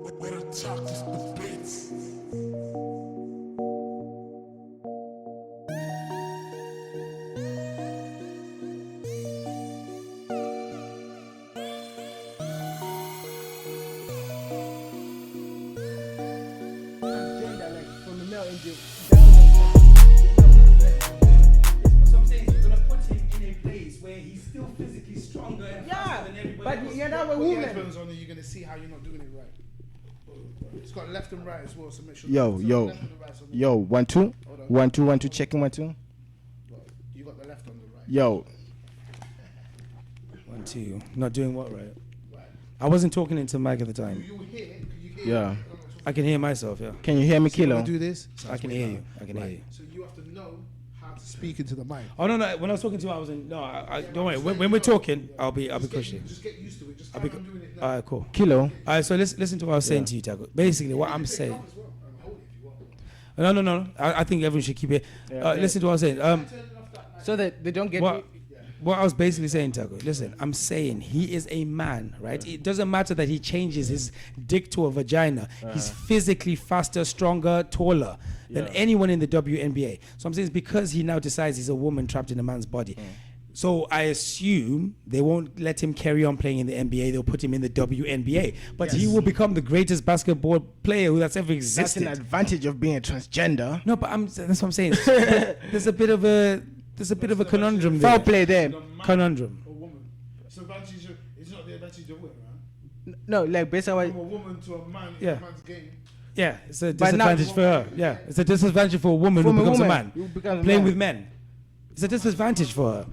Where the talk is the beats. Transgender, like from the male engine. So I'm saying you're gonna put him in a place where he's still physically stronger and faster than everybody else. But you're not a Put the woman. headphones on and you're gonna see how you're not doing it right. It's got left and right as well, so make sure. Yo, the yo, left and the right's on the- yo, 1 2, Hold on. 1 2 1 2, checking 1 2. You got the left on the right. Yo, 1, 2. Not doing what right? Right. I wasn't talking into the mic at the time. You hear? You hear? Yeah. I can hear myself. Yeah. Can you hear me, See when I Kilo? do this. I can hear you. I can hear you. So you have to know how to speak into the mic. Oh no. When I was talking to him, I was in. No, I don't worry. When we're talking, I'll be cushy. Just get used to it. Just I'll carry be. on doing it now. Alright, cool. Kilo. Alright, so listen to what I was saying to you, Taku. Basically, what I'm saying. As well. Hold it if you want. No. I think everyone should keep it. Yeah. Listen to what I was saying. So that they don't get What? me. What I was basically saying, Taku, listen, I'm saying he is a man, right? It doesn't matter that he changes his dick to a vagina. He's physically faster, stronger, taller than anyone in the WNBA. So I'm saying it's because he now decides he's a woman trapped in a man's body. So I assume they won't let him carry on playing in the NBA. They'll put him in the WNBA. But he will become the greatest basketball player that's ever That's existed. an advantage of being a transgender. No, but that's what I'm saying. There's a bit of a conundrum there. Foul play there. Conundrum. A woman. So advantage. It's not the advantage of women, right? No, like basically, From a woman to a man in Yeah. a man's game. Yeah, it's a But now- disadvantage for her. Yeah, it's a disadvantage for a woman From who a becomes a woman man. who becomes a Playing man. with men. It's a disadvantage for her.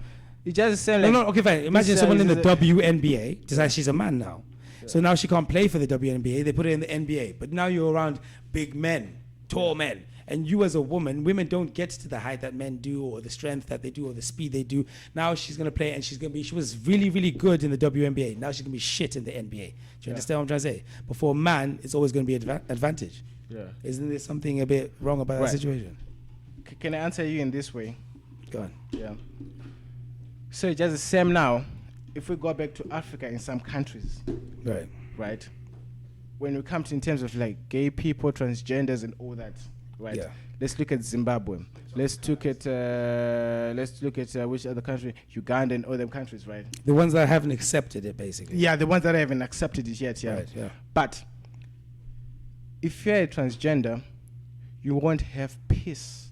it just sounds No, like. no, okay, fine. Imagine this, someone in the this is a- WNBA decides she's a man now. So now she can't play for the WNBA. They put her in the NBA. But now you're around big men, tall men. And you as a woman, women don't get to the height that men do or the strength that they do or the speed they do. Now she's going to play and she was really, really good in the WNBA. Now she's going to be shit in the NBA. Do you understand what I'm trying to say? But for a man, it's always going to be an advantage. Yeah. Isn't there something a bit wrong about Right. that situation? Can I answer you in this way? Go on. Yeah. So it's just the same now. If we go back to Africa in some countries, Right. right? When it comes in terms of like gay people, transgenders, and all that, right? Yeah. Let's look at Zimbabwe. Let's look at which other country? Uganda and all them countries, right? The ones that haven't accepted it, basically. Yeah, the ones that haven't accepted it yet. Yeah. Right, yeah. But if you're a transgender, you won't have peace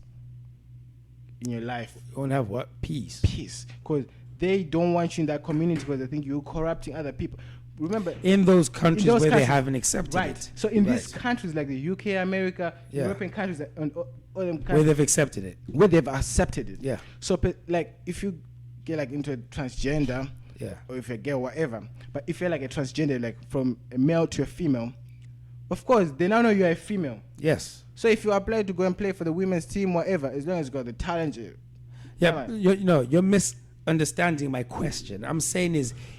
in your life. You won't have what? Peace. Peace, because they don't want you in that community because they think you're corrupting other people. Remember, In those countries those where they countries- haven't accepted right? it. So in Right. these countries like the UK, America, Yeah. European countries, and all them Where countries they've accepted it. where they've accepted it. Yeah. So like if you get like into a transgender, Yeah. or if you're gay or whatever, but if you're like a transgender, like from a male to a female, of course they now know you're a female. Yes. So if you apply to go and play for the women's team, whatever, as long as you got the talent, Yeah, Come on. you're misunderstanding my question. I'm saying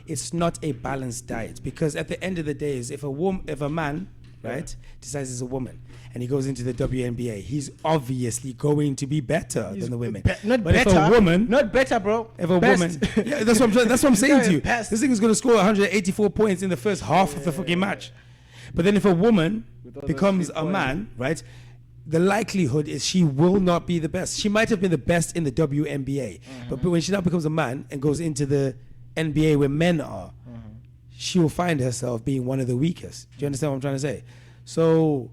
it's not a balanced diet because at the end of the day, is if a man, right, decides he's a woman and he goes into the WNBA, he's obviously going to be better than the women. Not but better, if a woman, not better, bro. if a Best. woman, yeah, that's what I'm saying to you. Best. This thing is going to score 184 points in the first half of the fucking match. But then if a woman With all those becomes free a points. man, right, the likelihood is she will not be the best. She might have been the best in the WNBA, but when she now becomes a man and goes into the NBA where men are, she will find herself being one of the weakest. Do you understand what I'm trying to say? So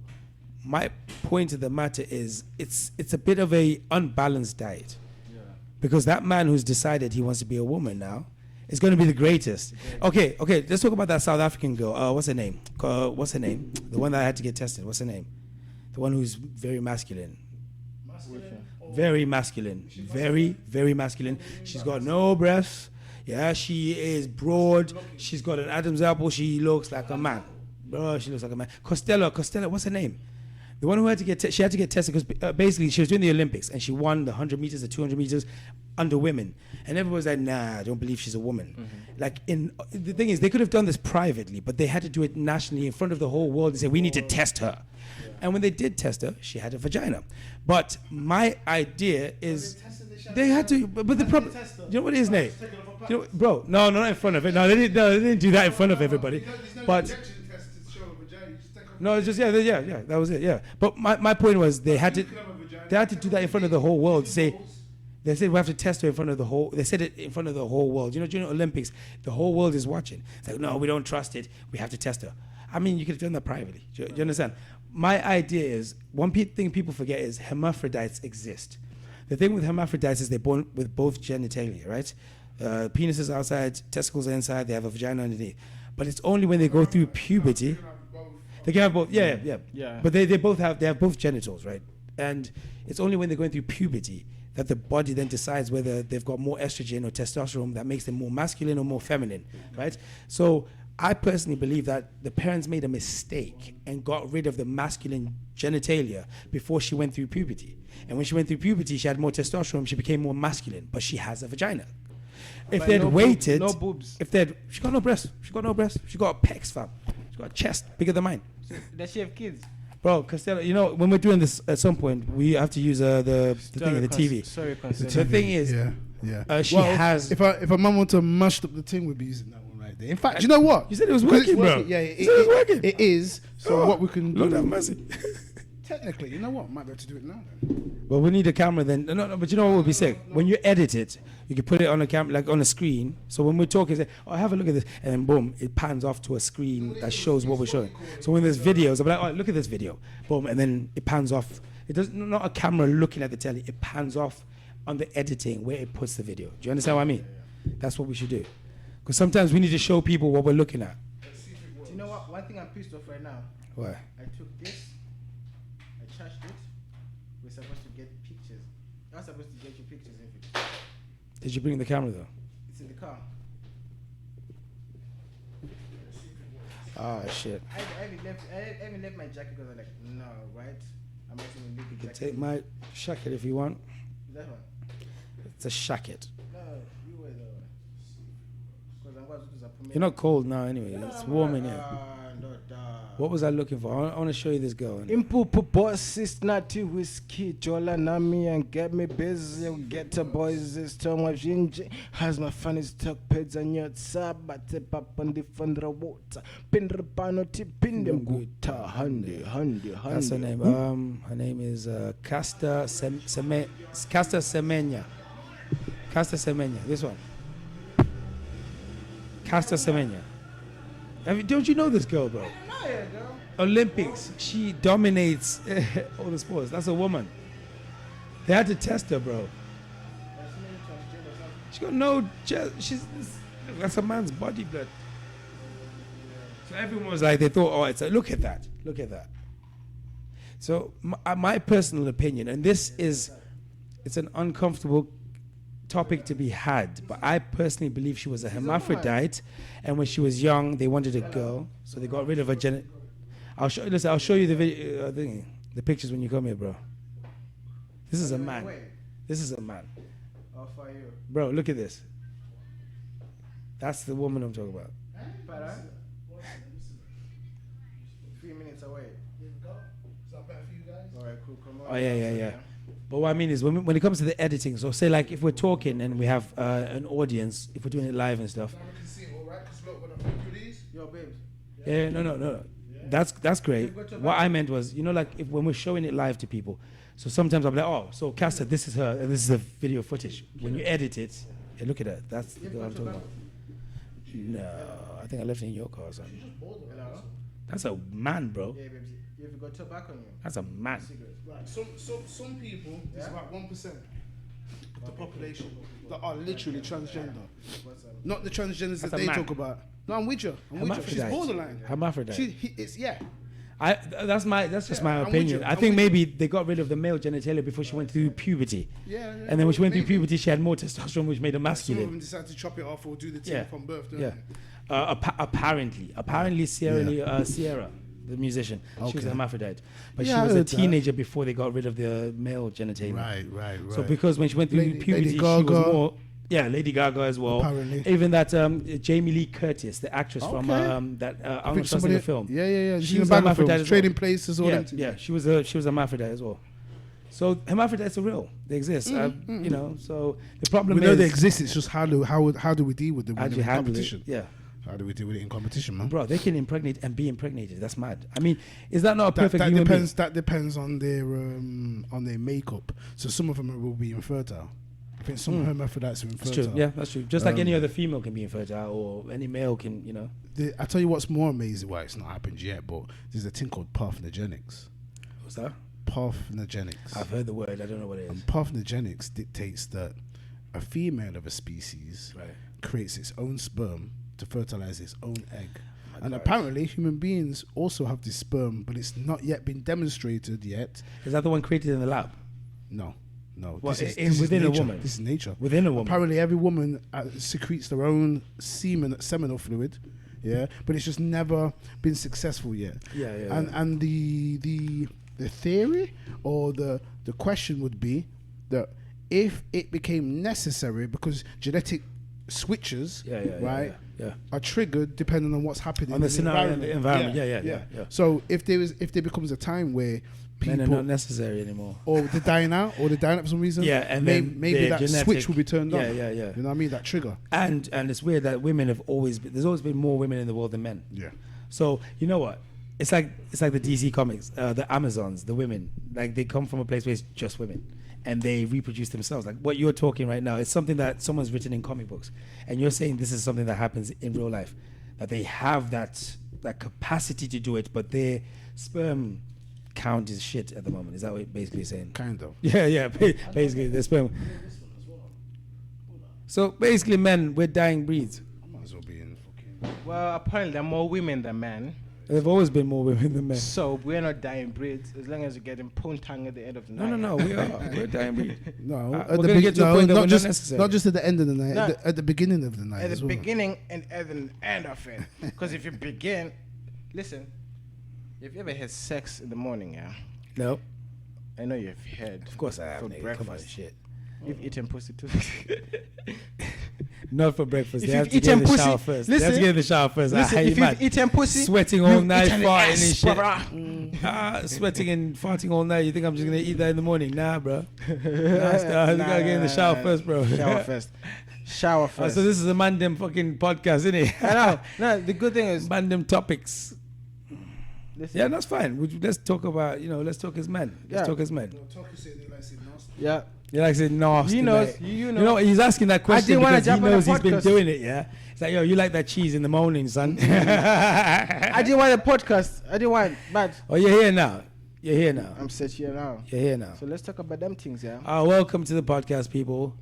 my point of the matter is it's a bit of a unbalanced diet. Because that man who's decided he wants to be a woman now is going to be the greatest. Okay, let's talk about that South African girl. What's her name? The one that had to get tested. What's her name? The one who's very masculine. Very masculine. Very, very masculine. She's got no breasts. Yeah, she is broad. She's got an Adam's apple. She looks like a man. Bro, she looks like a man. Costello, what's her name? The one who had to get she had to get tested because basically she was doing the Olympics and she won the 100 meters, the 200 meters under women, and everyone was like, "Nah, I don't believe she's a woman." Like the thing is, they could have done this privately, but they had to do it nationally in front of the whole world. They said, "We need to test her," and when they did test her, she had a vagina. But my idea is they had to, but the problem, you know what his name? You know, bro, no, not in front of it. No, they didn't do that in front of everybody. But No, it's just yeah. That was it. Yeah, but my point was they had to do that in front of the whole world. They said we have to test her in front of the whole. They said it in front of the whole world. You know, during the Olympics, the whole world is watching. It's like, no, we don't trust it. We have to test her. I mean, you could have done that privately. Do you understand? My idea is one thing people forget is hermaphrodites exist. The thing with hermaphrodites is they're born with both genitalia, right? Penis is outside, testicles are inside. They have a vagina underneath. But it's only when they go through puberty. They can have both. Yeah. But they have both genitals, right? And it's only when they're going through puberty that the body then decides whether they've got more estrogen or testosterone that makes them more masculine or more feminine, right? So I personally believe that the parents made a mistake and got rid of the masculine genitalia before she went through puberty. And when she went through puberty, she had more testosterone, she became more masculine, but she has a vagina. If But they'd no waited, no boobs. she got no breasts, she got pecs, fam. She got a chest bigger than mine. Does she have kids? Bro, Costello, you know, when we're doing this at some point, we have to use the thing, the TV. Sorry, The thing is, yeah. she has. If a mum want to mash up the thing, we'd be using that one right there. In fact, you know what? You said it was 'Cause it's working, bro. Yeah, You said it was working. It is. So what we can do? Lord have mercy. Technically, you know what? Might be able to do it now. Then. But we need a camera then. No, but you know what would be sick? When you edit it, you can put it on a camera, like on a screen. So when we're talking, say, oh, have a look at this. And then boom, it pans off to a screen that shows what we're showing. So when there's videos, I'll be like, oh, look at this video. Boom, and then it pans off. It doesn't, not a camera looking at the telly. It pans off on the editing where it puts the video. Do you understand what I mean? That's what we should do. Because sometimes we need to show people what we're looking at. Do you know what? One thing I'm pissed off right now. Why? I took this, I charged it. We're supposed to get pictures. I was supposed to get you pictures if it. Did you bring the camera though? It's in the car. Ah, shit. I haven't left my jacket because I'm like, no, right? I'm not even leaving You can jacket. take my shacket if you want. That one. It's a shacket. No, you wear that one. Because I'm going to disappoint. You're not cold now anyway. It's warm in here. No, What was I looking for? I want to show you this girl. Impupu boss is not to whiskey, Jola Nami and get me busy. Get the boys this time of Jinji. Has my funny stock peds and your sabate pap on the fundra water. Pindrepano tipin them guta. Handy. That's her name. Her name is Casta Semenya. Casta Semenya. This one. Casta Semenya. Don't you know this girl, bro? Olympics. She dominates all the sports. That's a woman. They had to test her, bro. She got no. That's a man's body blood. So everyone was like, they thought, oh, it's look at that. So my personal opinion, and it's an uncomfortable topic to be had, but I personally believe she was a hermaphrodite, and when she was young, they wanted a girl, so they got rid of her I'll show you the video, the pictures when you come here, bro. This is a man. Oh, for you. Bro, look at this. That's the woman I'm talking about. Para? 3 minutes away. Is that better for you guys? Alright, cool. Come on. Oh yeah. But what I mean is, when it comes to the editing, so say like if we're talking and we have an audience, if we're doing it live and stuff. Now we can see it, all right? Because look, when I flip through these, Yo, babes. Yeah, no. That's great. What I meant was, like when we're showing it live to people, so sometimes I'm like, oh, so Casta, this is her, and this is the video footage. When you edit it, yeah, look at that. That's the girl I'm talking about. No, I think I left it in your car or something. Hello? That's a man, bro. Yeah, babes. You have got tobacco on you. That's a man. Cigarettes. right, some people, it's Yeah? about 1% of the population that are literally transgender. What's up? Not the transgenders That's that a they man. talk about. No, I'm with you. She's Hermaphrodite. borderline. Hermaphrodite. It's yeah. That's just my I'm with opinion. you, I I'm think with maybe they got rid of the male genitalia before she went through puberty. Yeah. And then when she went through maybe. puberty, she had more testosterone, which made her Some of masculine. them decide to chop it off or do the thing Yeah. from birth. Don't Yeah. they? Apparently Sierra, the musician, she was Okay. a hermaphrodite, but Yeah, I she was a heard that. teenager before they got rid of the male genitalia. Right. So because when she went through puberty, she was Gaga. more. Yeah, Lady Gaga as well. Apparently. Even that Jamie Lee Curtis, the actress from Okay. that I Arnold think somebody- Schwarzenegger film. Yeah. She She's was in a Battle hermaphrodite films, as Trading well. Places, all them. Yeah, she was a hermaphrodite as well. So hermaphrodites are real. They exist. So the problem We is know they exist. It's just how do we deal with them how when do you they're in handle competition? it. Yeah. How do we deal with it in competition, man? Bro, they can impregnate and be impregnated. That's mad. I mean, is that not a perfect that human depends. being? That depends on their makeup. So some of them will be infertile. I think some hermaphrodites are That's infertile. true. Yeah, that's true. Just like any other female can be infertile, or any male can, I tell you what's more amazing. Well, it's not happened yet, but there's a thing called parthenogenics. What's that? Parthenogenics. I've heard the word. I don't know what it is. And parthenogenics dictates that a female of a species Right. creates its own sperm to fertilize its own egg. And God. apparently human beings also have this sperm, but it's not yet been demonstrated yet. Is that the one created in the lab? No. What, This in- is within a nature. woman? This is nature. Within a woman? Apparently every woman secretes their own seminal fluid. Yeah, but it's just never been successful yet. Yeah. And the theory or the question would be that if it became necessary because genetic switches, right, are triggered depending on what's happening On the in scenario and the environment. Yeah. So if there becomes a time where Men are people not necessary anymore. or they're dying out for some reason, Yeah, and then maybe the that genetic- switch will be turned on. Yeah. You know what I mean? That trigger. And it's weird that women have always been, there's always been more women in the world than men. Yeah. So you know what? It's like the DC comics, the Amazons, the women. Like they come from a place where it's just women, and they reproduce themselves. Like what you're talking right now is something that someone's written in comic books, and you're saying this is something that happens in real life. That they have that capacity to do it, but their sperm count is shit at the moment. Is that what you're basically saying? Kind of. Yeah. Basically, the sperm. So basically, men, we're dying breeds. I might as well be in fucking. Well, apparently there are more women than men. There've always been more women than men. So we're not dying breeds as long as you're getting poontang at the end of the night. No, we are. We're dying breed. No, we're at gonna the big, get to a point that not we're not just necessary. not just at the end of the night, No. at the beginning of the night. At as the well. beginning and at the end of it. Because if you begin, listen, if you ever had sex in the morning, yeah, No, I know you've had. of course I have. For Nigga. breakfast. Come on, shit. You've eaten pussy too. Not for breakfast. If They have you've to get in the eaten shower pussy- first. They have to listen, get in the shower first. Listen, if you've eaten pussy, sweating all you've night, eaten farting ass, and shit. brother. Sweating and farting all night. You think I'm just gonna eat that in the morning? Nah, bro. Nah, you gotta get in the shower first, bro. Shower first. Shower Oh, first. so this is a mandem fucking podcast, isn't it? I know. No, the good thing is, Mandem topics. listen, Yeah, that's fine. Let's talk about, let's talk as men. Let's Yeah. talk as men. yeah. You like say nasty. He knows. mate. You You know know. what? He's asking that question didn't wanna because he jump on the knows he's been podcast. doing it. Yeah. It's like, yo, you like that cheese in the morning, son. I didn't want a podcast. I didn't want, but Oh, you're here now. You're here now. I'm set here now. You're here now. So let's talk about them things, yeah. Welcome to the podcast, people.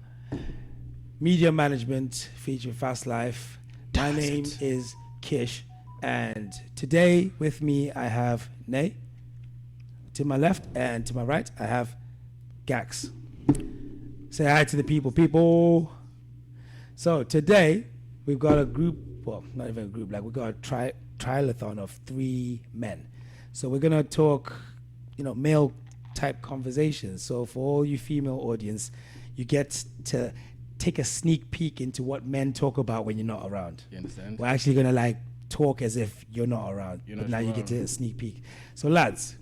Media management featuring Fast Life. My Does name it? is Kish, and today with me I have Nay. To my left and to my right I have Gax. Say hi to the people. So today we've got a group, well, not even a group, like we've got a triathlon of 3 men. So we're gonna talk, male type conversations. So for all you female audience, you get to take a sneak peek into what men talk about when you're not around. You understand? We're actually gonna talk as if you're not around, You're but not now you get around. to a sneak peek. So lads,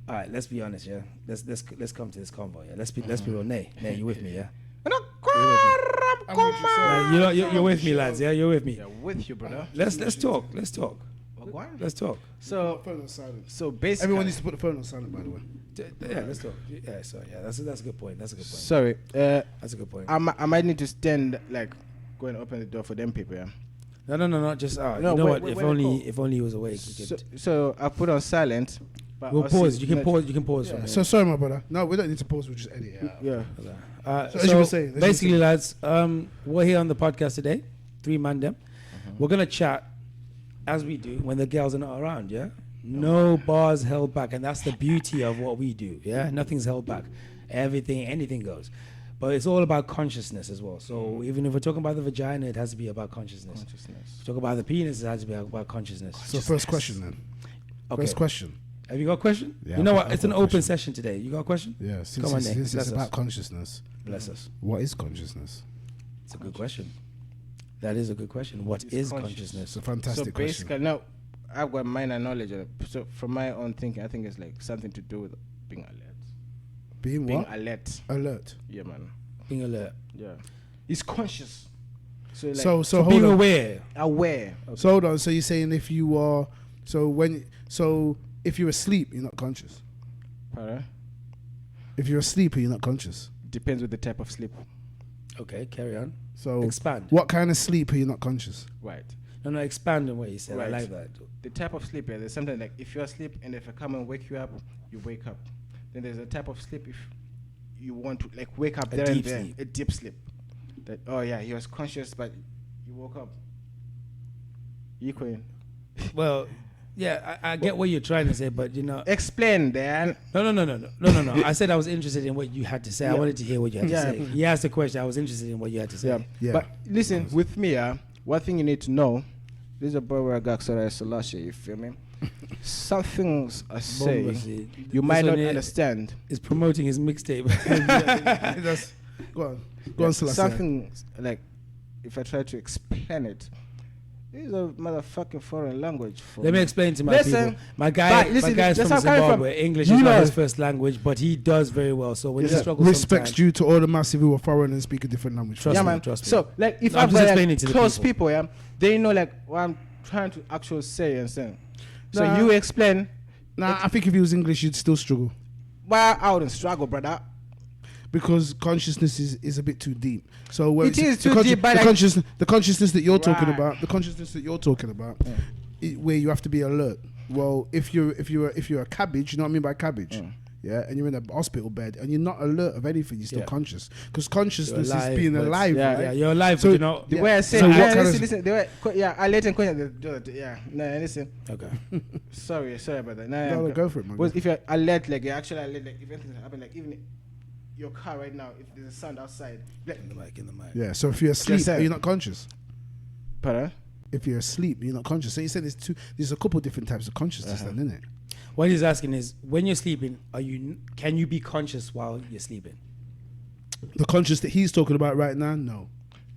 all right, let's be honest, yeah. Let's come to this convo, yeah. Let's be real. Nay, you with me, yeah? You're with me, lads, yeah. You're with me. Yeah, with you, brother. Let's talk. What? Let's talk. So, Phone on silent. so basically, Everyone needs to put the phone on silent, by the way. Yeah, let's talk. Yeah, so yeah, that's a good point. sorry. That's a good point. I might need to stand go and open the door for them people, yeah. No. Just No, you know wait, what? wait, If wait, only call. he was awake, we could. So I put on silent. But We'll I'll pause. see- You can no, pause. You can pause Yeah. from So sorry, my brother. No, we don't need to pause. We'll just edit it out. Yeah. So as you were saying, basically, lads, we're here on the podcast today, 3 man them. We're gonna chat as we do when the girls are not around. Yeah, no bars held back, and that's the beauty of what we do. Yeah, nothing's held back. Anything goes. But it's all about consciousness as well. So even if we're talking about the vagina, it has to be about consciousness. If we talk about the penis, it has to be about consciousness. So first question then. Okay. First question. Have you got a question? Yeah, you know I've what? got- It's I've an got a open question. session today. You got a question? Yeah, since Come on, Nick. it's Bless about us. consciousness. Bless us. What is consciousness? It's a good question. That is a good question. What is consciousness? It's a fantastic So question. basically, no, I've got minor knowledge of it. So from my own thinking, I think it's something to do with being alert. Being Being what? alert. Alert. Yeah, man. Being alert. Yeah. He's conscious. So like So being hold on. aware. aware. So hold on. So you're saying if you are if you're asleep, you're not conscious. Pardon? If you're asleep, you're not conscious. Depends with the type of sleep. Okay, carry on. So Expand. what kind of sleep are you not conscious? Right. No, expand on what you said. I Right. like that. The type of sleep, there's something like if you're asleep and if I come and wake you up, you wake up. Then there's a type of sleep if you want to like wake up A there and deep there. sleep. A deep sleep. That oh yeah, he was conscious but you woke up. You queen. Well, yeah, I get what you're trying to say, but Explain then. No. I said I was interested in what you had to say. I Yeah. wanted to hear what you had Yeah. to say. He asked the question. I was interested in what you had to say. Yeah. Yeah. But listen, with me, one thing you need to know, this is a boy where I got Selassie, you feel me? Some things I say Bombasi. you might This not one here understand. is promoting his mixtape. Go on, Selassie. Something like if I try to explain it, this is a motherfucking foreign language for Let me me. explain to my Listen, people. My guy, but listen, my guy's that's from how I'm coming from. Zimbabwe. English You is not know- his first language, but he does very well. So when you struggle Respects sometimes, due to all the massive who are foreign and speak a different language. Trust yeah, me, man. trust me. So, like, if No, I'm I've just got explaining like, to the close people. people, they know like what I'm trying to actually say and say. So Nah. you explain. Nah, I think if he was English, you'd still struggle Why I wouldn't struggle, brother. because consciousness is a bit too deep. So where It it's- is the too deep, but the consciousness that you're talking Right. about, the consciousness that you're talking about, where you have to be alert. Well, if you're a cabbage, you know what I mean by cabbage. Yeah, and you're in a hospital bed and you're not alert of anything, you're still Yeah. conscious because consciousness alive, is being but- alive. Yeah. right? yeah, you're alive, So- but you know. The Yeah. way I say, So what listen, kind of- listen, the way, I let him question yeah, no, listen. Okay. Sorry about that. No, go for it, man. Because if you're alert, like you're actually alert, like if anything happen, like even your car right now, if there's a sound outside, like, In the mic. Yeah. So if you're asleep, saying. you're not conscious. pardon? If you're asleep, you're not conscious. So you said there's a couple different types of consciousness, then, isn't it? What he's asking is, when you're sleeping, can you be conscious while you're sleeping? The conscious that he's talking about right now, no.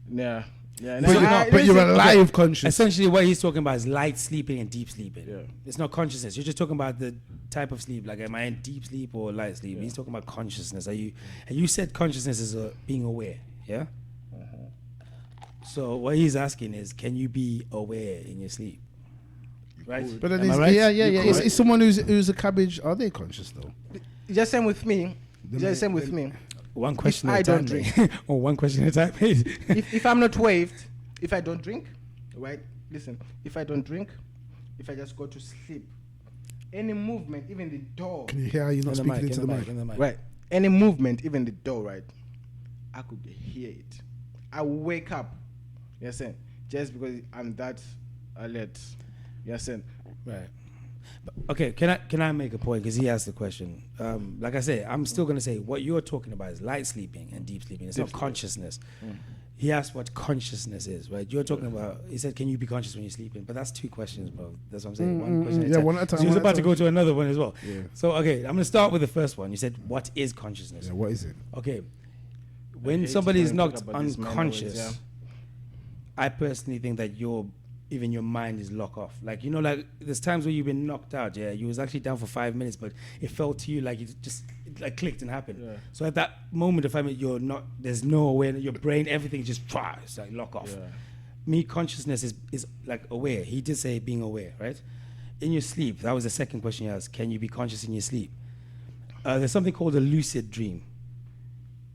Yeah. Yeah. But you're not. But you're alive conscious. Essentially, what he's talking about is light sleeping and deep sleeping. Yeah. It's not consciousness. You're just talking about the type of sleep. Like, am I in deep sleep or light sleep? He's talking about consciousness. And you said consciousness is being aware. Yeah. So what he's asking is, can you be aware in your sleep? Right. But then Am I it's, right? yeah. You It's, could. it's someone who's a cabbage. Are they conscious though? Just same with me. Just same with me. One question I at a time. don't drink. Or one question at a time. if I'm not waved, if I don't drink, right? Listen, if I don't drink, if I just go to sleep, any movement, even the door, Can you hear how you're not In the speaking mic, into in the the mic? mic, in the mic. right? Any movement, even the door, right? I could hear it. I wake up. You understand? Just because I'm that alert. You understand? Right. But, okay, can I make a point? Because he asked the question. Like I said, I'm still going to say what you're talking about is light sleeping and deep sleeping. It's not consciousness. He asked what consciousness is, right? You're talking about, he said, can you be conscious when you're sleeping? But that's two questions, bro. That's what I'm saying. One question at a yeah, time. one at a time, So he was one at a about to time. go to another one as well. Yeah. So, okay, I'm going to start with the first one. You said, what is consciousness? Yeah, what is it? Okay. When hate somebody is when we talk knocked about these minor words, unconscious, yeah. I personally think that even your mind is locked off. Like, like there's times where you've been knocked out, yeah, you was actually down for 5 minutes, but it felt to you like it like clicked and happened. Yeah. So at that moment of 5 minutes, there's no awareness, your brain, everything just it's like lock off. Yeah. Me, consciousness is like aware. He did say being aware, right? In your sleep, that was the second question you asked. Can you be conscious in your sleep? There's something called a lucid dream.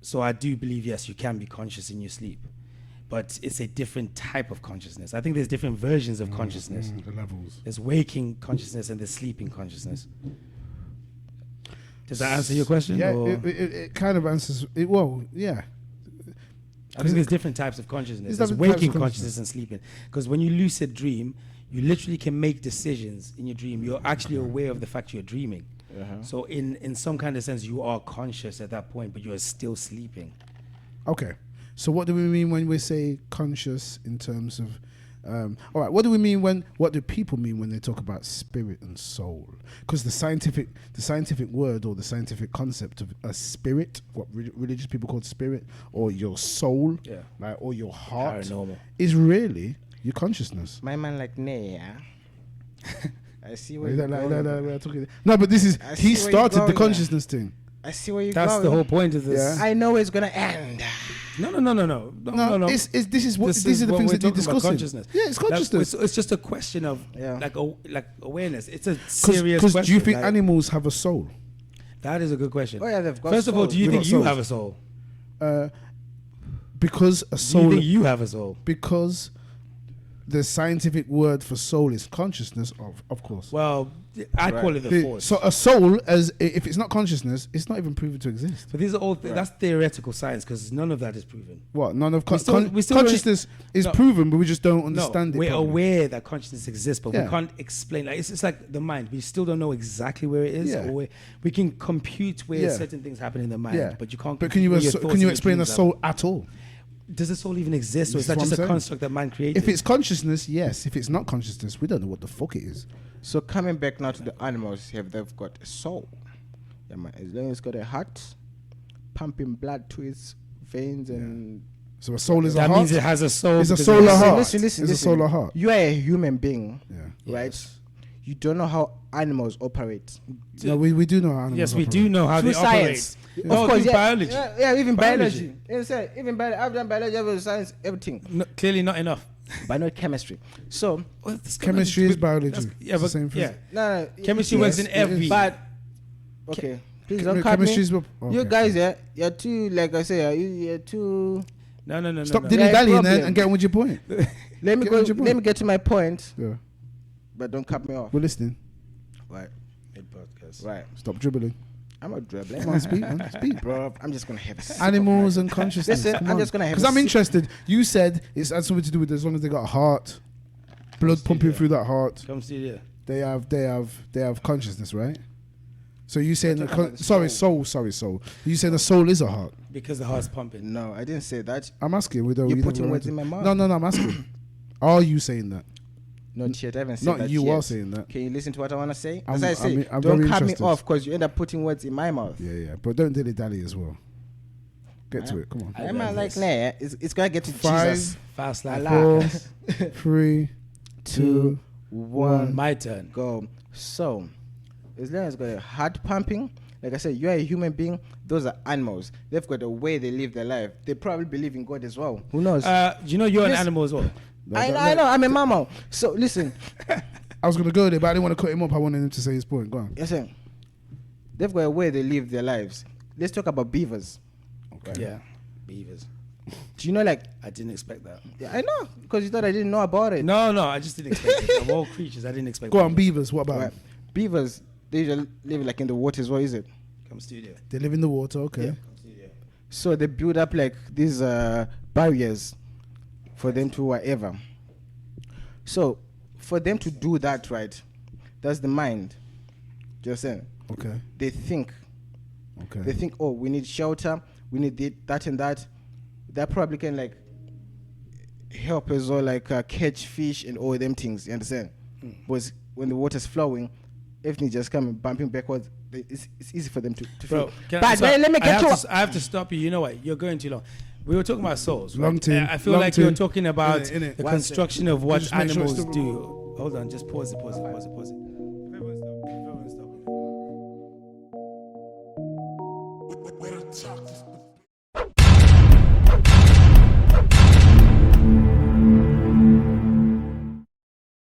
So I do believe, yes, you can be conscious in your sleep. But it's a different type of consciousness. I think there's different versions of consciousness. The levels. There's waking consciousness and there's sleeping consciousness. Does that answer your question? Yeah, or- it kind of answers it. Well, yeah. I think there's different types of consciousness. There's There's different types waking of consciousness and sleeping. Because when you lucid dream, you literally can make decisions in your dream. You're actually aware of the fact you're dreaming. So in some kind of sense, you are conscious at that point, but you are still sleeping. Okay. So what do we mean when we say conscious in terms of all right, what do people mean when they talk about spirit and soul? Because the scientific word or the scientific concept of a spirit, what religious people call spirit, or your soul, Yeah. right, or your heart, Paranormal. is really your consciousness. My man like Naya. I see where Like you're that, going. we're talking. No, but this is I see he where you're started the going, consciousness thing. I see where you're That's going. the whole point of this. Yeah. I know it's gonna end. No. This is these are the what things we're that you're talking about, discussing. consciousness. Yeah, it's consciousness. It's just a question of Yeah. like awareness. It's a serious Because question. do you think like- animals have a soul? That is a good question. Oh yeah, they've got First of all, souls. do you They've think got you souls. have a soul? Because a Do you soul. think you have a soul? Because the scientific word for soul is consciousness. Of course. Well, I call it the force. So a soul, as if it's not consciousness, it's not even proven to exist. But these are all that's theoretical science because none of that is proven. What? None of We still consciousness is no. proven, but we just don't understand it. We're properly. aware that consciousness exists, but Yeah. we can't explain. Like it's like the mind. We still don't know exactly where it is, Yeah. or we can compute where Yeah. certain things happen in the mind, Yeah, but you can't. But can you compute where your thoughts can you and explain a dreams soul at all? happen. Does the soul even exist, or is This that is just what a I'm saying. construct that man created? If it's consciousness, yes. If it's not consciousness, we don't know what the fuck it is. So coming back now to the animals, they've got a soul. Yeah, man. As long as it's got a heart, pumping blood to its veins and. So a soul is a that heart. means it has a soul. It's a because soul it or has- heart. Listen. It's a soul or heart. You are a human being, Yeah. right? Yes. You don't know how animals operate. No, we do know how animals Yes, we operate. do know how Through they science. operate. Of No, course, through yeah, biology. Yeah, even Biology. biology. Even biology. I've done biology, I've done science, everything, No, clearly not enough. but not chemistry. So Well, that's Chemistry good. is biology. That's- It's Yeah, the but same thing. yeah, no, chemistry yes, works in it every. is. But okay, please don't cut Chemistry me. is. You guys, you're too, like I say, you're too. No. Stop no. dilly Yeah, dallying problem. and get on with your point. Let me Get go. on your point. Let me get to my point, Yeah, but don't cut me off. we're listening. Right, Mid-podcast. right. Stop dribbling. I'm not dribbling. Come on, speak, man. Speak. Bro, I'm just gonna have a sip of Animals my- and consciousness. Listen, Come I'm on. just gonna have Because a I'm sip. interested. You said it's had something to do with as long as they got a heart, blood pumping through that heart. Come see here. They have consciousness, right? So you saying talking about the soul. You saying the soul is a heart? Because the heart's pumping. No, I didn't say that. I'm asking. We don't. You're we don't putting go words into- in my mouth. No, I'm asking. Are you saying that? Not yet. I haven't said Not that you yet. are saying that. Can you listen to what I want to say? I'm- As I say, I'm don't very cut me interested. off because you end up putting words in my mouth. Yeah. But don't dilly dally as well. Get to it. Come on. I I'm love like, this. nah, it's gonna get to 5, Jesus. Fast life. Allah. 4, 3, 2, 1. My turn. Go. So, as long as it's got a heart pumping, like I said, you're a human being. Those are animals. They've got a way they live their life. They probably believe in God as well. Who knows? You know you're an Listen- animal as well. I know. I'm a mammal. So listen. I was gonna go there, but I didn't want to cut him up. I wanted him to say his point. Go on. Listen. They've got a way they live their lives. Let's talk about beavers. Okay. Yeah. Beavers. Do you know, like, I didn't expect that. yeah, I know, because you thought I didn't know about it. No, I just didn't expect it. Of all creatures, I didn't expect Go on, beavers. beavers. What about Right. them? Beavers, they usually live like in the water as well, is it? Come studio. They live in the water. Okay. Yeah. So they build up like these barriers for them to whatever. So for them to do that, right, that's the mind. Do you understand? Okay. They think. Okay. They think, oh, we need shelter, we need that and that. That probably can like help as well, like catch fish and all them things. You understand? Because when the water's flowing, everything just coming bumping backwards. It's easy for them to Bro, feel. But let me I get have to. I have to stop you. You know what? You're going too long. We were talking about souls. Long right? team, I feel long like you're team. talking about Innit? the One construction of what Just make sure it's animals still- do. Hold on, just pause it.